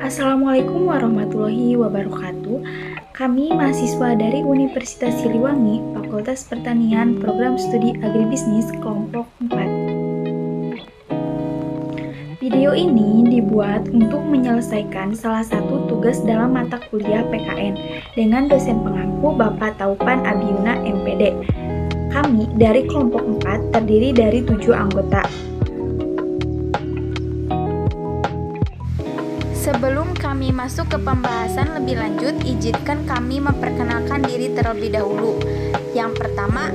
Assalamualaikum warahmatullahi wabarakatuh. Kami mahasiswa dari Universitas Siliwangi, Fakultas Pertanian, Program Studi Agribisnis, kelompok 4. Video ini dibuat untuk menyelesaikan salah satu tugas dalam mata kuliah PKN dengan dosen pengampu Bapak Taupan Abiuna MPD. Kami dari kelompok 4 terdiri dari 7 anggota. Sebelum kami masuk ke pembahasan lebih lanjut, izinkan kami memperkenalkan diri terlebih dahulu. Yang pertama,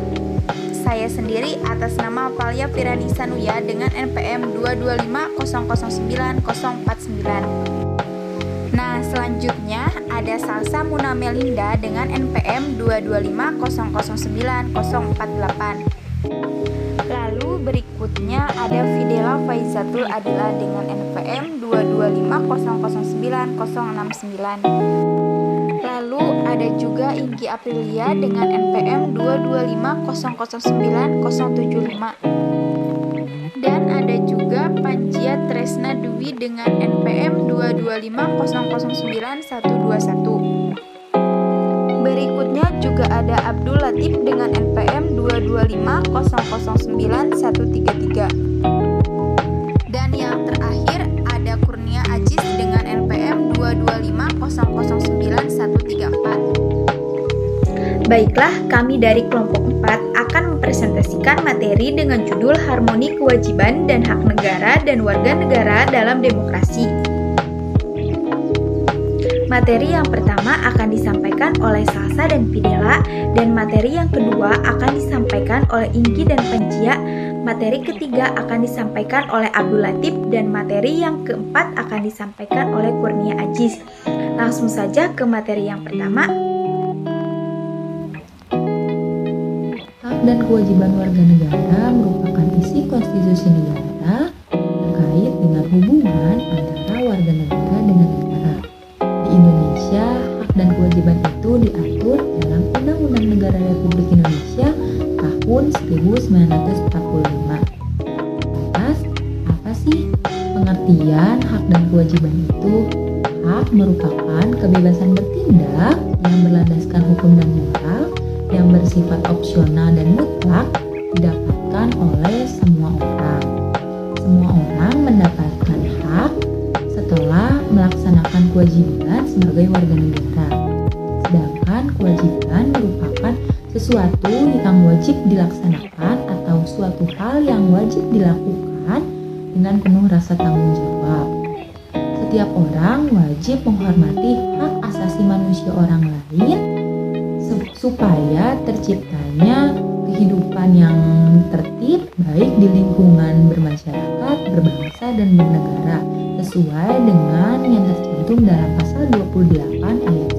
saya sendiri atas nama Valia Firani Sanuya dengan NPM 225009049. Nah, selanjutnya ada Salsa Muna Melinda dengan NPM 225009048. Lalu berikutnya ada Fidela Faizatul Adila dengan NPM 225009069. Lalu ada juga Inggi Aprilia dengan NPM 225009075. Dan ada juga Panjia Tresna Dwi dengan NPM 225009121. Berikutnya juga ada Abdul Latif dengan NPM 225009133. Dan yang terakhir ada Kurnia Ajis dengan NPM 225009134. Baiklah, kami dari kelompok 4 akan mempresentasikan materi dengan judul Harmoni Kewajiban dan Hak Negara dan Warga Negara dalam Demokrasi. Materi yang pertama akan disampaikan oleh Salsa dan Fidela, dan materi yang kedua akan disampaikan oleh Inggi dan Panjia. Materi ketiga akan disampaikan oleh Abdul Latif, dan materi yang keempat akan disampaikan oleh Kurnia Ajis. Langsung saja ke materi yang pertama. Hak dan kewajiban warga negara merupakan isi konstitusi negara terkait dengan hubungan antara warga negara dengan negara. Di Indonesia, hak dan kewajiban itu diatur dalam Undang-Undang Negara Republik Indonesia tahun 1945. Lantas, apa sih pengertian hak dan kewajiban itu? Hak merupakan kebebasan bertindak yang berlandaskan hukum dan moral yang bersifat opsional dan mutlak didapatkan oleh semua orang. Semua orang mendapatkan hak setelah melaksanakan kewajiban sebagai warga negara. Sedangkan kewajiban merupakan sesuatu yang wajib dilaksanakan atau suatu hal yang wajib dilakukan dengan penuh rasa tanggung jawab. Setiap orang wajib menghormati hak asasi manusia orang lain supaya terciptanya kehidupan yang tertib baik di lingkungan bermasyarakat, berbangsa, dan bernegara sesuai dengan yang tercantum dalam pasal 28 ayat 1.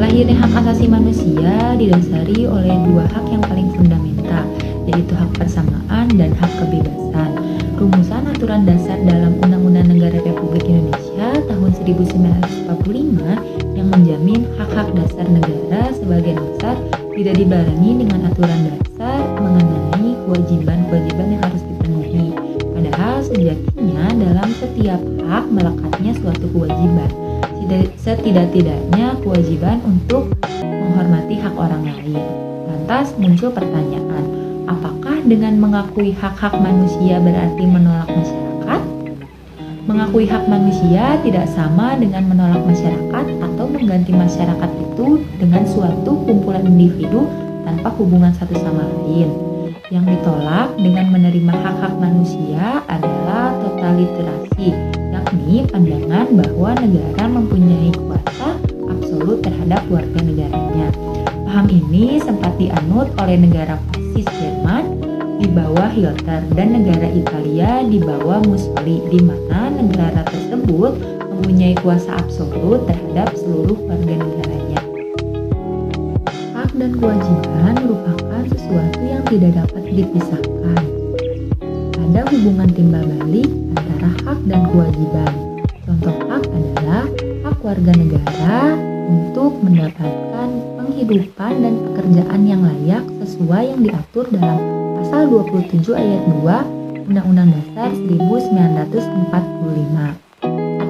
Lahirnya hak asasi manusia didasari oleh dua hak yang paling fundamental, yaitu hak persamaan dan hak kebebasan. Rumusan aturan dasar dalam Undang-Undang Negara Republik Indonesia tahun 1945 yang menjamin hak-hak dasar negara sebagai dasar tidak dibarengi dengan aturan dasar mengenai kewajiban-kewajiban yang harus dipenuhi. Padahal sejatinya dalam setiap hak melekatnya suatu kewajiban. Setidak-tidaknya kewajiban untuk menghormati hak orang lain. Lantas muncul pertanyaan, apakah dengan mengakui hak-hak manusia berarti menolak masyarakat? Mengakui hak manusia tidak sama dengan menolak masyarakat atau mengganti masyarakat itu dengan suatu kumpulan individu tanpa hubungan satu sama lain. Yang ditolak dengan menerima hak-hak manusia adalah totaliterasi, yakni pandangan bahwa negara mempunyai kuasa absolut terhadap warga negaranya. Paham ini sempat dianut oleh negara fasis Jerman di bawah Hitler dan negara Italia di bawah Mussolini, di mana negara tersebut mempunyai kuasa absolut terhadap seluruh warga negaranya. Hak dan kewajiban merupakan sesuatu yang tidak dapat dipisahkan. Ada hubungan timbal balik antara hak dan kewajiban. Contoh hak adalah hak warga negara untuk mendapatkan penghidupan dan pekerjaan yang layak sesuai yang diatur dalam Pasal 27 ayat 2 Undang-Undang Dasar 1945.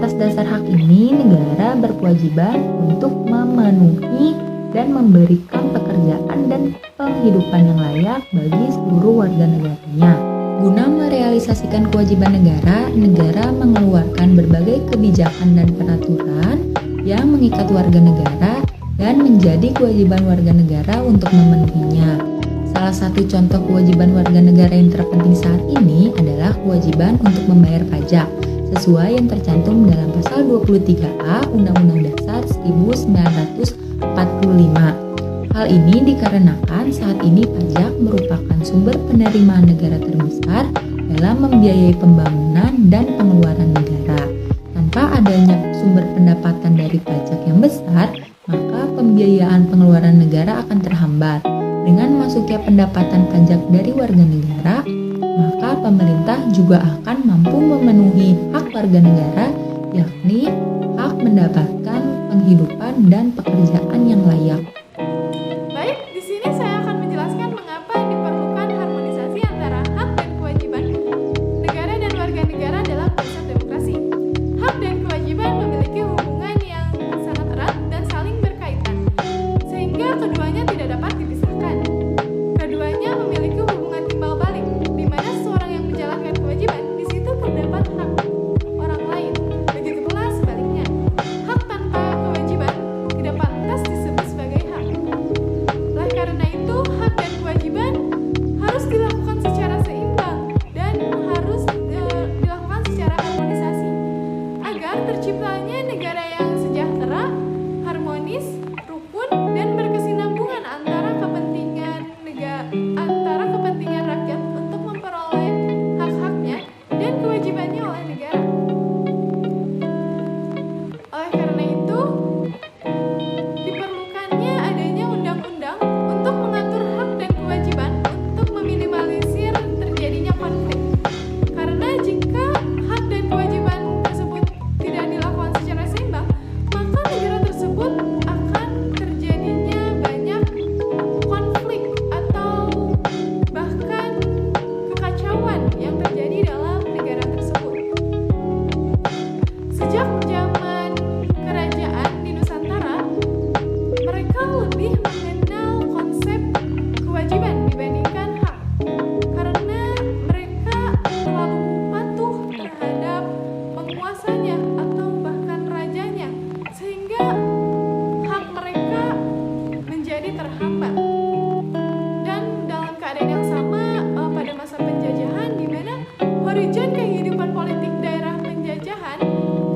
Atas dasar hak ini, negara berkewajiban untuk memenuhi dan memberikan pekerjaan dan penghidupan yang layak bagi seluruh warga negaranya. Guna merealisasikan kewajiban negara, negara mengeluarkan berbagai kebijakan dan peraturan yang mengikat warga negara dan menjadi kewajiban warga negara untuk memenuhinya. Salah satu contoh kewajiban warga negara yang terpenting saat ini adalah kewajiban untuk membayar pajak sesuai yang tercantum dalam pasal 23A Undang-Undang Dasar 1945. Hal ini dikarenakan saat ini pajak merupakan sumber penerimaan negara terbesar dalam membiayai pembangunan dan pengeluaran negara. Tanpa adanya sumber pendapatan dari pajak yang besar, maka pembiayaan pengeluaran negara akan terhambat. Dengan masuknya pendapatan pajak dari warga negara, maka pemerintah juga akan mampu memenuhi hak warga negara, yakni hak mendapatkan penghidupan dan pekerjaan yang layak. Baik, di sini saya akan menjelaskan mengapa diperlukan harmonisasi antara hak dan kewajiban negara dan warga negara dalam konsep demokrasi. Hak dan kewajiban memiliki hubungan yang sangat erat dan saling berkaitan, sehingga keduanya tidak dapat dipisahkan. Keduanya memiliki hubungan timbal balik, di mana seseorang yang menjalankan kewajiban, di situ terdapat hak orang lain. Begitu pula sebaliknya, hak tanpa kewajiban tidak pantas disebut sebagai hak. Oleh karena itu, hak dan kewajiban harus dilakukan secara seimbang dan harus dilakukan secara harmonisasi agar terciptanya negara yang sejahtera, harmonis, rukun, dan berkesinambungan antara kepentingan rakyat untuk memperoleh hak-haknya dan kewajibannya oleh negara. Oleh karena itu, diperlukannya adanya undang-undang untuk mengatur hak dan kewajiban untuk meminimalisir terjadinya konflik. Karena jika hak dan kewajiban tersebut tidak dilakukan secara seimbang, maka negara tersebut akan terjadinya banyak konflik atau bahkan kekacauan yang terjadi dalam negara tersebut. Sejak zaman kerajaan di Nusantara, mereka lebih mengenal konsep kewajiban dibandingkan hak, karena mereka terlalu patuh terhadap penguasanya atau bahkan rajanya, sehingga hak mereka menjadi terhambat. Dan dalam keadaan yang sama pada masa penjajahan, di mana horizon kehidupan politik daerah penjajahan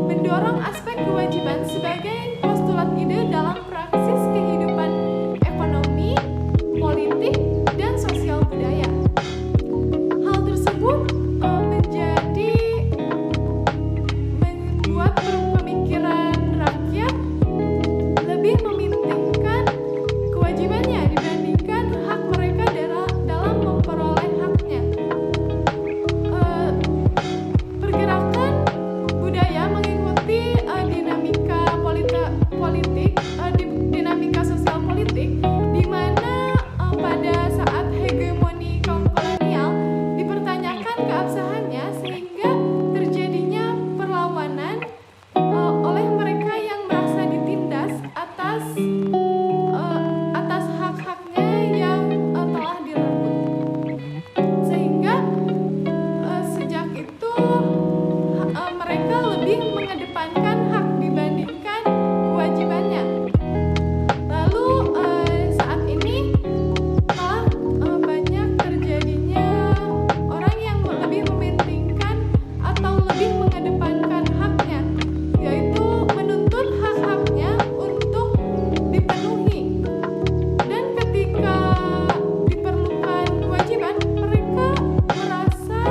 mendorong aspek kewajiban sebagai postulat ide dalam praksis kehidupan ekonomi, politik, dan sosial budaya. Hal tersebut membuat pemikiran rakyat lebih mementingkan kewajibannya dibandingkan hak mereka dalam memperoleh haknya. Pergerakan budaya mengikuti dinamika dinamika sosial politik, di mana pada saat hegemoni kaum kolonial dipertanyakan keabsahannya, sehingga terjadinya perlawanan oleh mereka yang merasa ditindas atas hak-haknya yang telah direbut. Sehingga sejak itu mereka lebih mengedepankan hak dibandingkan kewajibannya. Lalu saat ini malah banyak terjadinya orang yang lebih mementingkan atau lebih mengedepankan haknya, yaitu menuntut hak-haknya untuk dipenuhi. Dan ketika diperlukan kewajiban, mereka merasa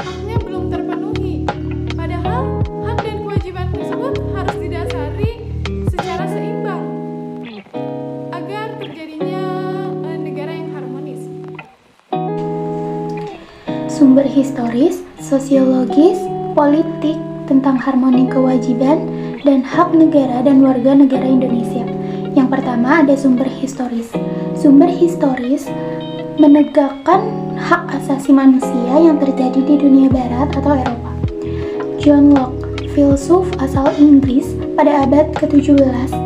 haknya belum terpenuhi. Padahal hak dan kewajiban tersebut harus didasari secara seimbang agar terjadinya negara yang harmonis. Sumber historis, sosiologis, politik tentang harmoni kewajiban dan hak negara dan warga negara Indonesia. Yang pertama ada sumber historis. sumber historis menegakkan hak asasi manusia yang terjadi di dunia barat atau Eropa. John Locke, filsuf asal Inggris pada abad ke-17,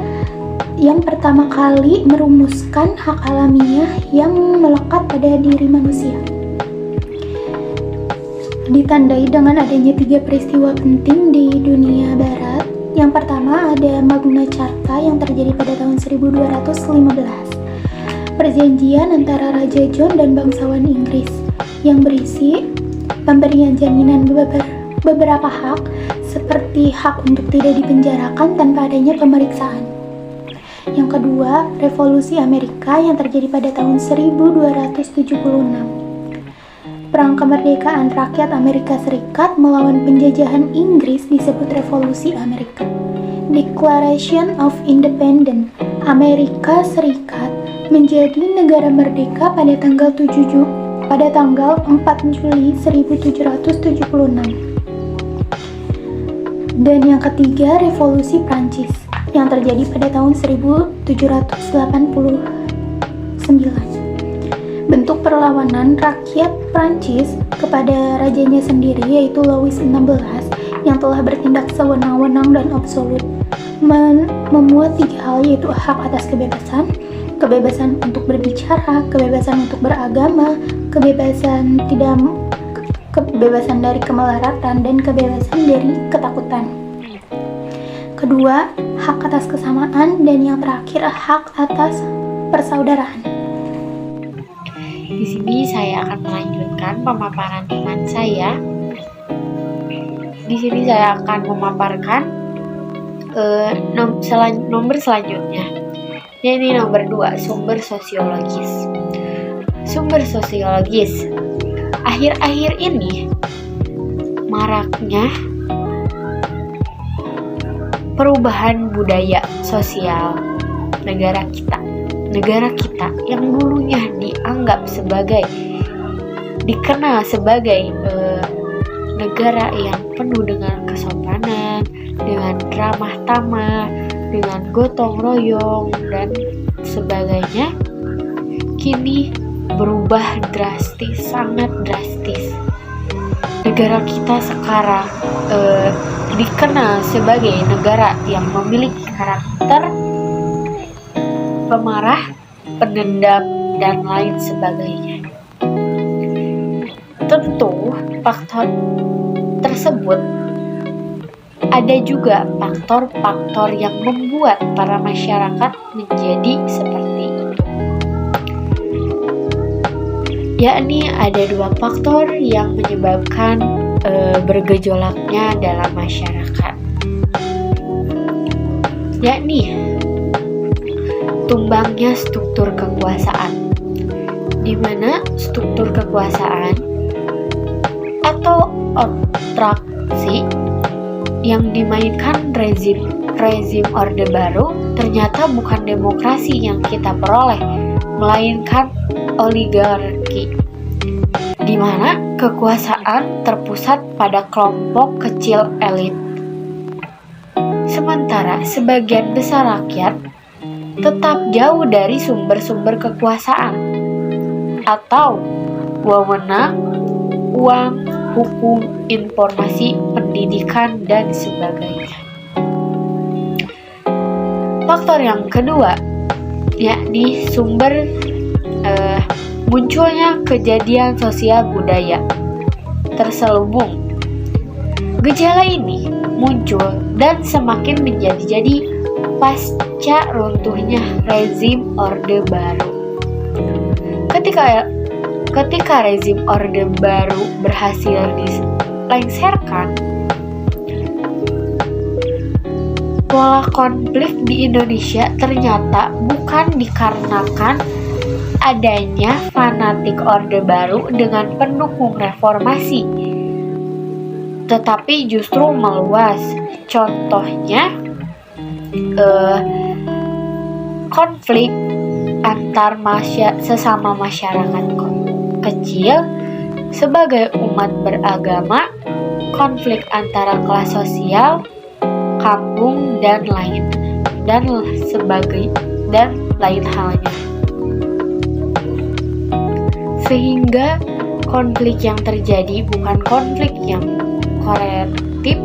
yang pertama kali merumuskan hak alamiah yang melekat pada diri manusia. Ditandai dengan adanya 3 peristiwa penting di dunia barat. Yang pertama ada Magna Carta yang terjadi pada tahun 1215. Perjanjian antara Raja John dan bangsawan Inggris yang berisi pemberian jaminan beberapa hak seperti hak untuk tidak dipenjarakan tanpa adanya pemeriksaan. Yang kedua, Revolusi Amerika yang terjadi pada tahun 1276. Perang kemerdekaan rakyat Amerika Serikat melawan penjajahan Inggris disebut Revolusi Amerika. Declaration of Independence Amerika Serikat menjadi negara merdeka pada tanggal 4 Juli 1776. Dan yang ketiga, Revolusi Prancis yang terjadi pada tahun 1789. Bentuk perlawanan rakyat Prancis kepada rajanya sendiri yaitu Louis XVI yang telah bertindak sewenang-wenang dan absolut memuat 3 hal yaitu hak atas kebebasan, kebebasan untuk berbicara, kebebasan untuk beragama, kebebasan dari kemelaratan, dan kebebasan dari ketakutan. Kedua, hak atas kesamaan, dan yang terakhir hak atas persaudaraan. Di sini saya akan melanjutkan pemaparan teman saya. Di sini saya akan memaparkan nomor selanjutnya, yaitu nomor 2, sumber sosiologis. Sumber sosiologis. Akhir-akhir ini maraknya perubahan budaya sosial negara kita yang dulunya dikenal sebagai negara yang penuh dengan kesopanan, dengan ramah tamah, dengan gotong royong dan sebagainya, kini berubah drastis, sangat drastis. Negara kita sekarang dikenal sebagai negara yang memiliki karakter pemarah, pendendam, dan lain sebagainya. Tentu faktor tersebut ada juga faktor-faktor yang membuat para masyarakat menjadi seperti itu. Yakni ada 2 faktor yang menyebabkan bergejolaknya dalam masyarakat. Yakni tumbangnya struktur kekuasaan, di mana struktur kekuasaan atau otraksi yang dimainkan rezim Orde Baru ternyata bukan demokrasi yang kita peroleh, melainkan oligarki, di mana kekuasaan terpusat pada kelompok kecil elit. Sementara sebagian besar rakyat tetap jauh dari sumber-sumber kekuasaan atau wewenang, uang, hukum, informasi, pendidikan, dan sebagainya. Faktor yang kedua, yakni munculnya kejadian sosial budaya terselubung. Gejala ini muncul dan semakin menjadi-jadi pasca runtuhnya rezim Orde Baru. Ketika rezim Orde Baru berhasil dilengsarkan, pola konflik di Indonesia ternyata bukan dikarenakan adanya fanatik Orde Baru dengan pendukung reformasi, tetapi justru meluas. Contohnya konflik antar sesama masyarakat kecil sebagai umat beragama, konflik antara kelas sosial, kampung, dan lain halnya. Sehingga konflik yang terjadi bukan konflik yang korektif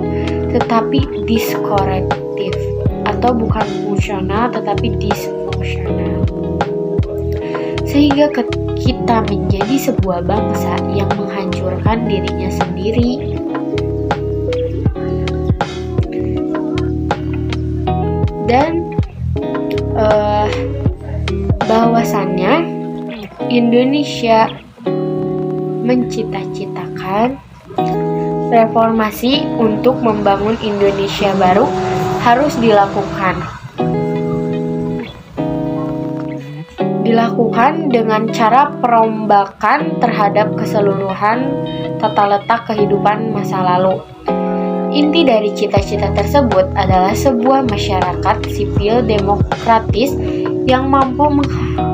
tetapi diskorektif, atau bukan fungsional tetapi disfungsional. Sehingga kita menjadi sebuah bangsa yang menghancurkan dirinya sendiri. Dan bahwasannya Indonesia mencita-citakan reformasi untuk membangun Indonesia baru harus dilakukan dengan cara perombakan terhadap keseluruhan tata letak kehidupan masa lalu. Inti dari cita-cita tersebut adalah sebuah masyarakat sipil demokratis yang mampu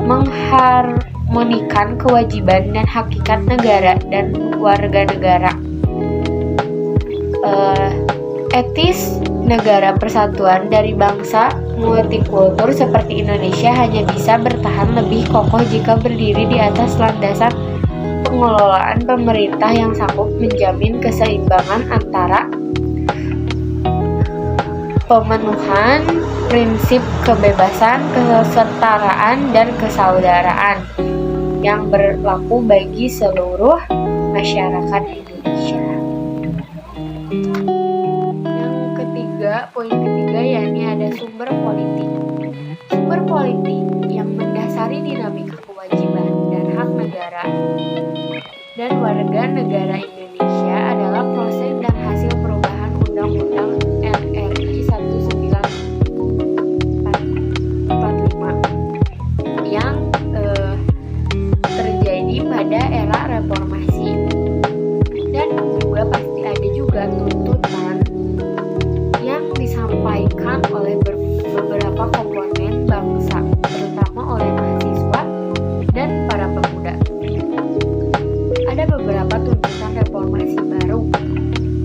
mengharmonikan kewajiban dan hakikat negara dan warga negara. Etis negara persatuan dari bangsa multikultur seperti Indonesia hanya bisa bertahan lebih kokoh jika berdiri di atas landasan pengelolaan pemerintah yang sanggup menjamin keseimbangan antara pemenuhan prinsip kebebasan, kesetaraan, dan kesaudaraan yang berlaku bagi seluruh masyarakat Indonesia. Poin ketiga yakni ada sumber politik. Sumber politik yang mendasari dinamika kewajiban dan hak negara dan warga negara Indonesia adalah proses dan hasil perubahan Undang-Undang NRI 1945 yang terjadi pada era reformasi, dan juga pasti ada juga tuntutan yang disampaikan oleh beberapa komponen bangsa, terutama oleh mahasiswa dan para pemuda. Ada beberapa tuntutan reformasi baru.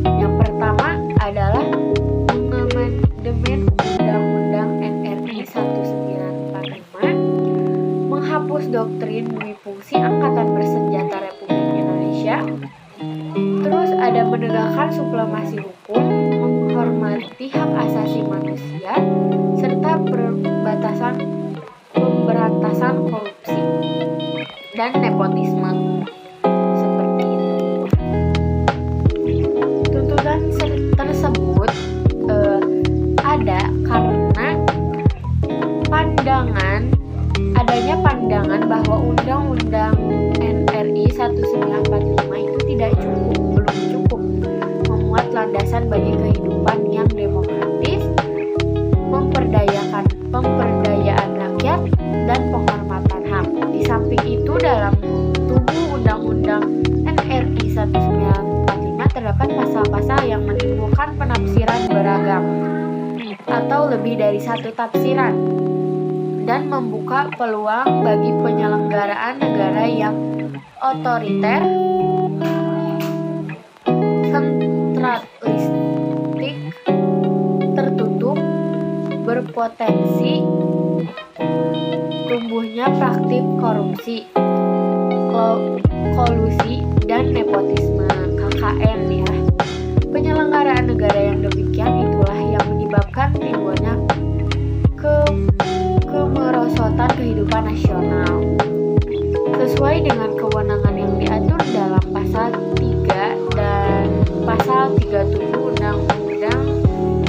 Yang pertama adalah mengamandemen Undang-Undang NRI 1945, menghapus doktrin duifungsi Angkatan Bersenjata Republik Indonesia. Terus ada menegakkan supremasi hukum, menghormati hak asasi manusia, serta pemberantasan korupsi dan nepotisme. Seperti itu. Tuntutan tersebut ada karena adanya pandangan bahwa Undang-Undang NRI 1945 itu belum cukup memuat landasan bagi kehidupan yang demokratis, pemberdayaan rakyat, dan penghormatan HAM. Di samping itu, dalam tubuh Undang-Undang NRI 1945 terdapat pasal-pasal yang menimbulkan penafsiran beragam atau lebih dari satu tafsiran dan membuka peluang bagi penyelenggaraan negara yang otoriter, sentralistik, tertutup, berpotensi tumbuhnya praktik korupsi, kolusi, dan nepotisme KKN ya. Penyelenggaraan negara yang demikian itulah yang menyebabkan timbulnya kemerosotan kehidupan nasional. Sesuai dengan kewenangan yang diatur dalam pasal 3 dan pasal 37 Undang-Undang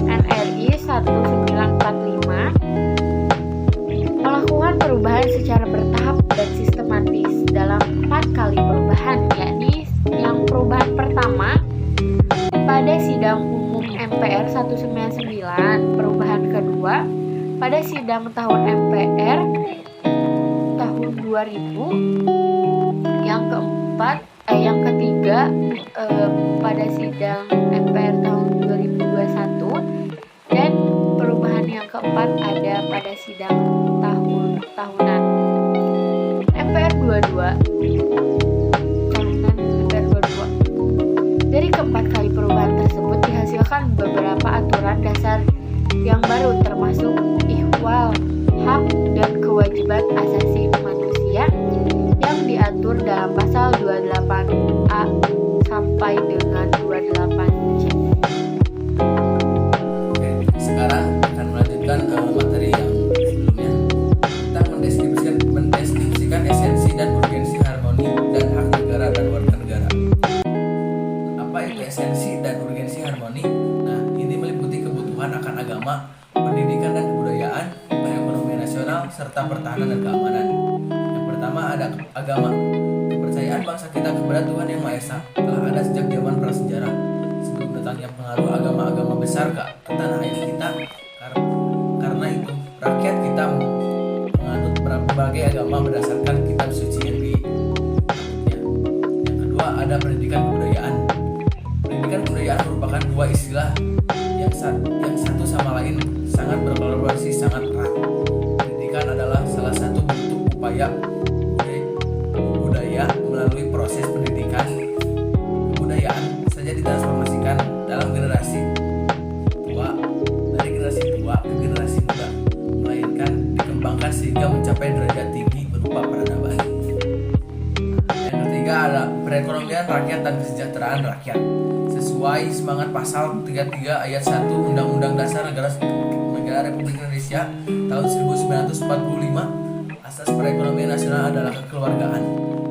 NRI 1945, melakukan perubahan secara bertahap dan sistematis dalam 4 kali perubahan, yakni yang perubahan pertama pada sidang umum MPR 199, perubahan kedua pada sidang tahun MPR tahun 2000, yang ketiga pada sidang MPR tahun 2021, dan perubahan yang keempat ada pada sidang tahunan MPR 22. Dari keempat kali perubahan tersebut dihasilkan beberapa aturan dasar yang baru, termasuk ihwal hak dan kewajiban asasi manusia yang diatur diatur dalam pasal 28A sampai dengan 28C. Oke, sekarang akan melanjutkan materi yang sebelumnya. Kita mendeskripsikan esensi dan urgensi harmoni dan hak negara dan warga negara. Apa itu esensi dan urgensi harmoni? Nah, ini meliputi kebutuhan akan agama, pendidikan dan kebudayaan, perekonomian nasional, serta pertahanan dan keamanan. Yang pertama ada agama. Kepercayaan bangsa kita kepada Tuhan Yang Maha Esa telah ada sejak zaman prasejarah. Sebelum datangnya pengaruh agama-agama besar ke tanah air kita, karena itu rakyat kita menganut berbagai agama berdasarkan kitab suci yang dianutnya. Yang kedua ada pendidikan kebudayaan. Pendidikan kebudayaan merupakan dua istilah yang satu sama lain sangat berkolaborasi sangat erat. Pendidikan adalah salah satu bentuk upaya budaya melalui proses pendidikan. Kebudayaan saja ditransformasikan dalam generasi tua dari generasi tua ke generasi muda, melainkan dikembangkan sehingga mencapai derajat tinggi berupa peradaban. Yang ketiga ada perekonomian rakyat dan kesejahteraan rakyat. Sesuai semangat pasal 33 ayat 1 Undang-Undang Dasar Negara Republik Indonesia tahun 1945, asas perekonomian nasional adalah kekeluargaan.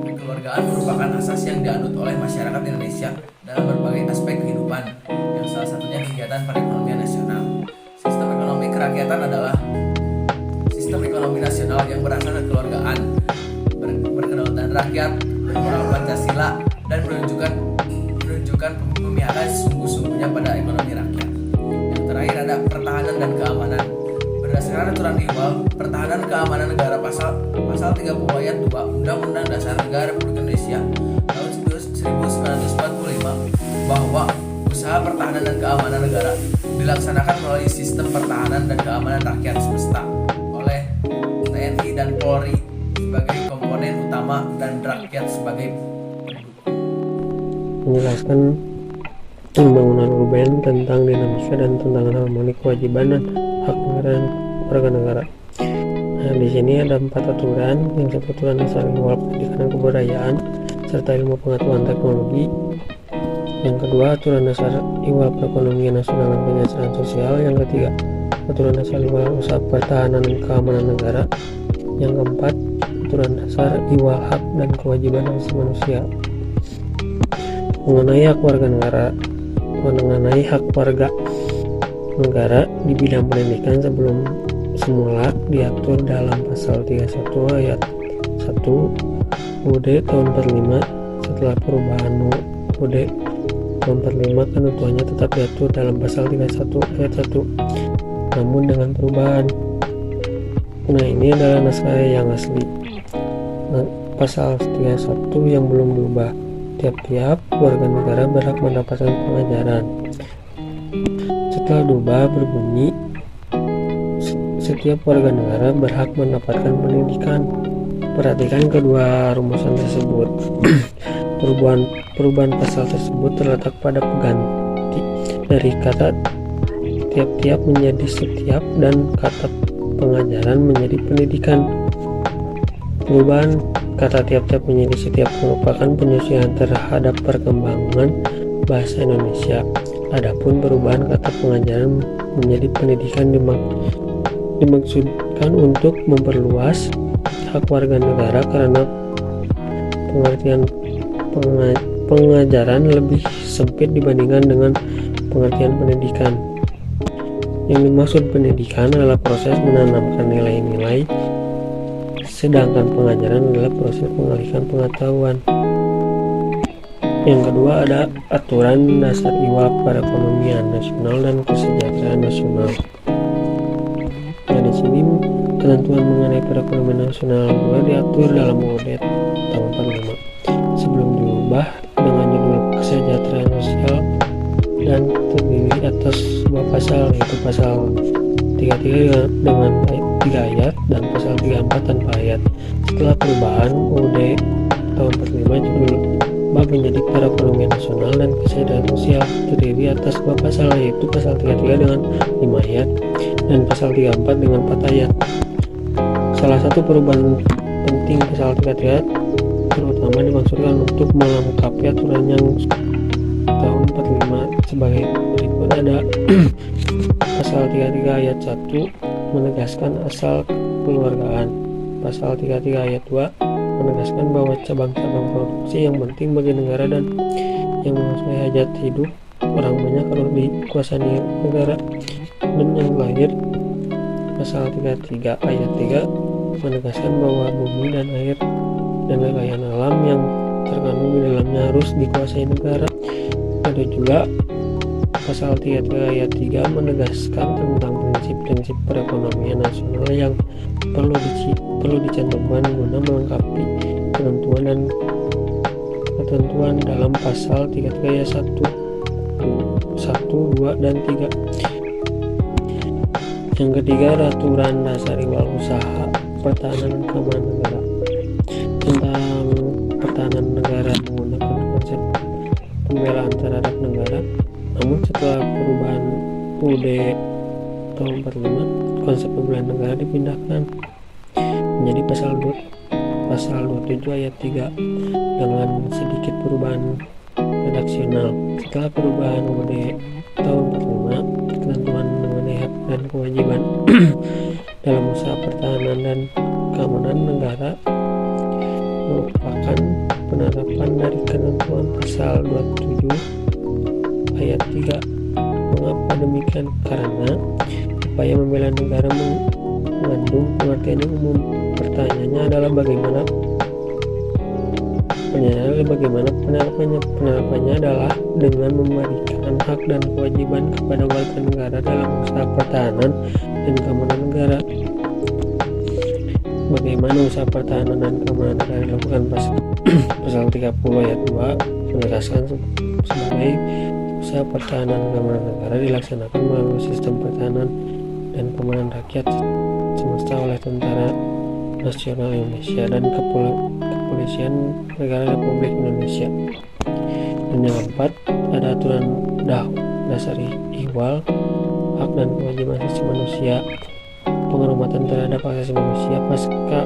Kekeluargaan merupakan asas yang dianut oleh masyarakat Indonesia dalam berbagai aspek kehidupan, yang salah satunya kegiatan perekonomian nasional. Sistem ekonomi kerakyatan adalah sistem ekonomi nasional yang berasal dari kekeluargaan, berkedaulatan rakyat, bermoral Pancasila, dan menunjukkan pemihakan sungguh-sungguhnya pada ekonomi rakyat. Yang terakhir ada pertahanan dan keamanan. Berdasarkan aturan IWAL, pertahanan keamanan negara pasal 30 ayat 2 Undang-Undang Dasar Negara Republik Indonesia tahun 1945 bahwa usaha pertahanan dan keamanan negara dilaksanakan melalui sistem pertahanan dan keamanan rakyat semesta oleh TNI dan Polri sebagai komponen utama dan rakyat sebagai menjelaskan pembangunan urban tentang dinamika dan tantangan harmoni kewajiban dan hak negara dan warga negara. Nah, di sini ada 4 aturan. Yang satu aturan dasar IWAL pendidikan dan kebudayaan serta ilmu pengetahuan teknologi. Yang kedua aturan dasar IWAL perekonomian nasional dan penyelesaian sosial. Yang ketiga aturan dasar IWAL usaha pertahanan dan keamanan negara. Yang keempat aturan dasar IWAL hak dan kewajiban asasi manusia. Mengenai hak warga negara di bidang pendidikan semula diatur dalam pasal 31 ayat 1 UUD tahun 45. Setelah perubahan UUD tahun 45, ketentuannya tetap diatur dalam pasal 31 ayat 1 namun dengan perubahan. Nah, ini adalah naskah yang asli. Pasal 31 yang belum diubah. Tiap-tiap warga negara berhak mendapatkan pengajaran. Setelah diubah berbunyi, setiap warga negara berhak mendapatkan pendidikan. Perhatikan kedua rumusan tersebut. Perubahan pasal tersebut terletak pada pengganti dari kata tiap-tiap menjadi setiap dan kata pengajaran menjadi pendidikan. Perubahan kata tiap-tiap menjadi setiap merupakan penyesuaian terhadap perkembangan bahasa Indonesia. Adapun perubahan kata pengajaran menjadi pendidikan dimaksudkan untuk memperluas hak warga negara karena pengertian pengajaran lebih sempit dibandingkan dengan pengertian pendidikan. Yang dimaksud pendidikan adalah proses menanamkan nilai-nilai, sedangkan pengajaran adalah proses mengalihkan pengetahuan. Yang kedua ada aturan dasar IWAL perekonomian nasional dan kesejahteraan nasional. Nah, di sini ketentuan mengenai perekonomian nasional juga diatur dalam UUD tahun 45 sebelum diubah dengan judul kesejahteraan sosial dan terdiri atas 2 pasal, yaitu pasal 33 dengan 3 ayat dan pasal 34 tanpa ayat. Setelah perubahan UUD tahun 45 judul bab menjadi perekonomian nasional dan kesejahteraan sosial terdiri atas 2 pasal, yaitu pasal 33 dengan 5 ayat dan pasal 34 dengan 4 ayat. Salah satu perubahan penting pasal 33 terutama dimaksudkan untuk melengkapi aturan yang tahun 45 sebagai berikut. Ada pasal 33 ayat 1 menegaskan asal kekeluargaan. Pasal 33 ayat 2 menegaskan bahwa cabang-cabang produksi yang penting bagi negara dan yang menguasai hajat hidup orang banyak harus dikuasai negara. Dan yang lahir, pasal 33 ayat 3 menegaskan bahwa bumi dan air dan kekayaan alam yang terkandung di dalamnya harus dikuasai negara. Ada juga pasal 33 ayat 3 menegaskan tentang prinsip-prinsip perekonomian nasional yang perlu dicantumkan guna melengkapi ketentuan dalam pasal 33 ayat 1, 2, dan 3. Yang ketiga, aturan dasar iwal usaha pertahanan dan keamanan negara. Tentang pertahanan negara menggunakan konsep pembelaan terhadap negara. Namun setelah perubahan UUD tahun 45, konsep pembelaan negara dipindahkan menjadi pasal 27 ayat 3 dengan sedikit perubahan redaksional. Setelah perubahan UUD tahun 45, ketentuan mengenai hak dan kewajiban dalam usaha pertahanan dan keamanan negara merupakan penerapan dari ketentuan pasal 27 ayat 3. Mengapa demikian? Karena upaya membela negara mengandung pengertian yang umum. Pertanyaannya adalah bagaimana penerapannya? Penerapannya adalah dengan memberikan hak dan kewajiban kepada warga negara dalam usaha pertahanan dan keamanan negara. Bagaimana usaha pertahanan dan keamanan negara dilakukan? Pasal 30 ayat 2 menegaskan sebagai usaha pertahanan dan keamanan negara dilaksanakan melalui sistem pertahanan dan keamanan rakyat semesta oleh Tentara Nasional Indonesia dan Kepolisian Negara Republik Indonesia. Dan yang keempat, ada aturan dasar IWAL, hak dan kewajiban asasi manusia, penghormatan terhadap hak asasi manusia. Pasca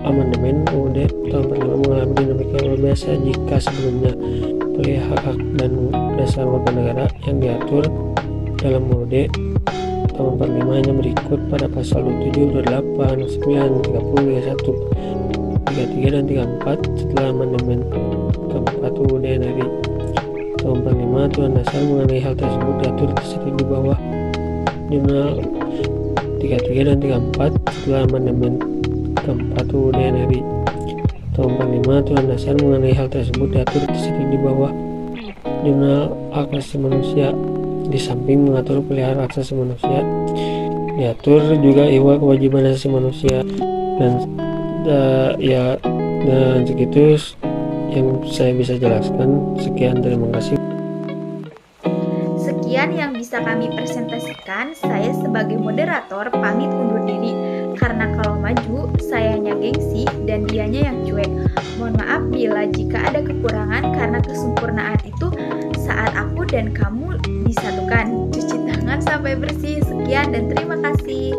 amandemen UUD tahun 45 mengalami dinamika luar biasa jika sebelumnya perihal hak-hak dan dasar warga negara yang diatur dalam UUD tahun 45 hanya berikut pada pasal 27, 28, 9, 30, 31, 33 dan 34. Setelah amandemen keempat UUD dari tahun 45, aturan dasar mengenai hal tersebut diatur tersebut di bawah jurnal 33 dan 34. Setelah amandemen keempat UUD dari tahun 45, aturan dasar mengenai hal tersebut diatur tersebut di bawah jurnal hak asasi manusia. Di samping mengatur pelihara hak asasi manusia, diatur juga IWAL kewajiban asasi manusia. Dan segitu yang saya bisa jelaskan. Sekian, terima kasih. Sekian yang bisa kami presentasikan. Saya sebagai moderator pamit undur diri karena kalau maju sayanya gengsi dan dianya yang cuek. Mohon maaf bila jika ada kekurangan karena kesempurnaan itu saat aku dan kamu disatukan. Cuci tangan sampai bersih. Sekian dan terima kasih.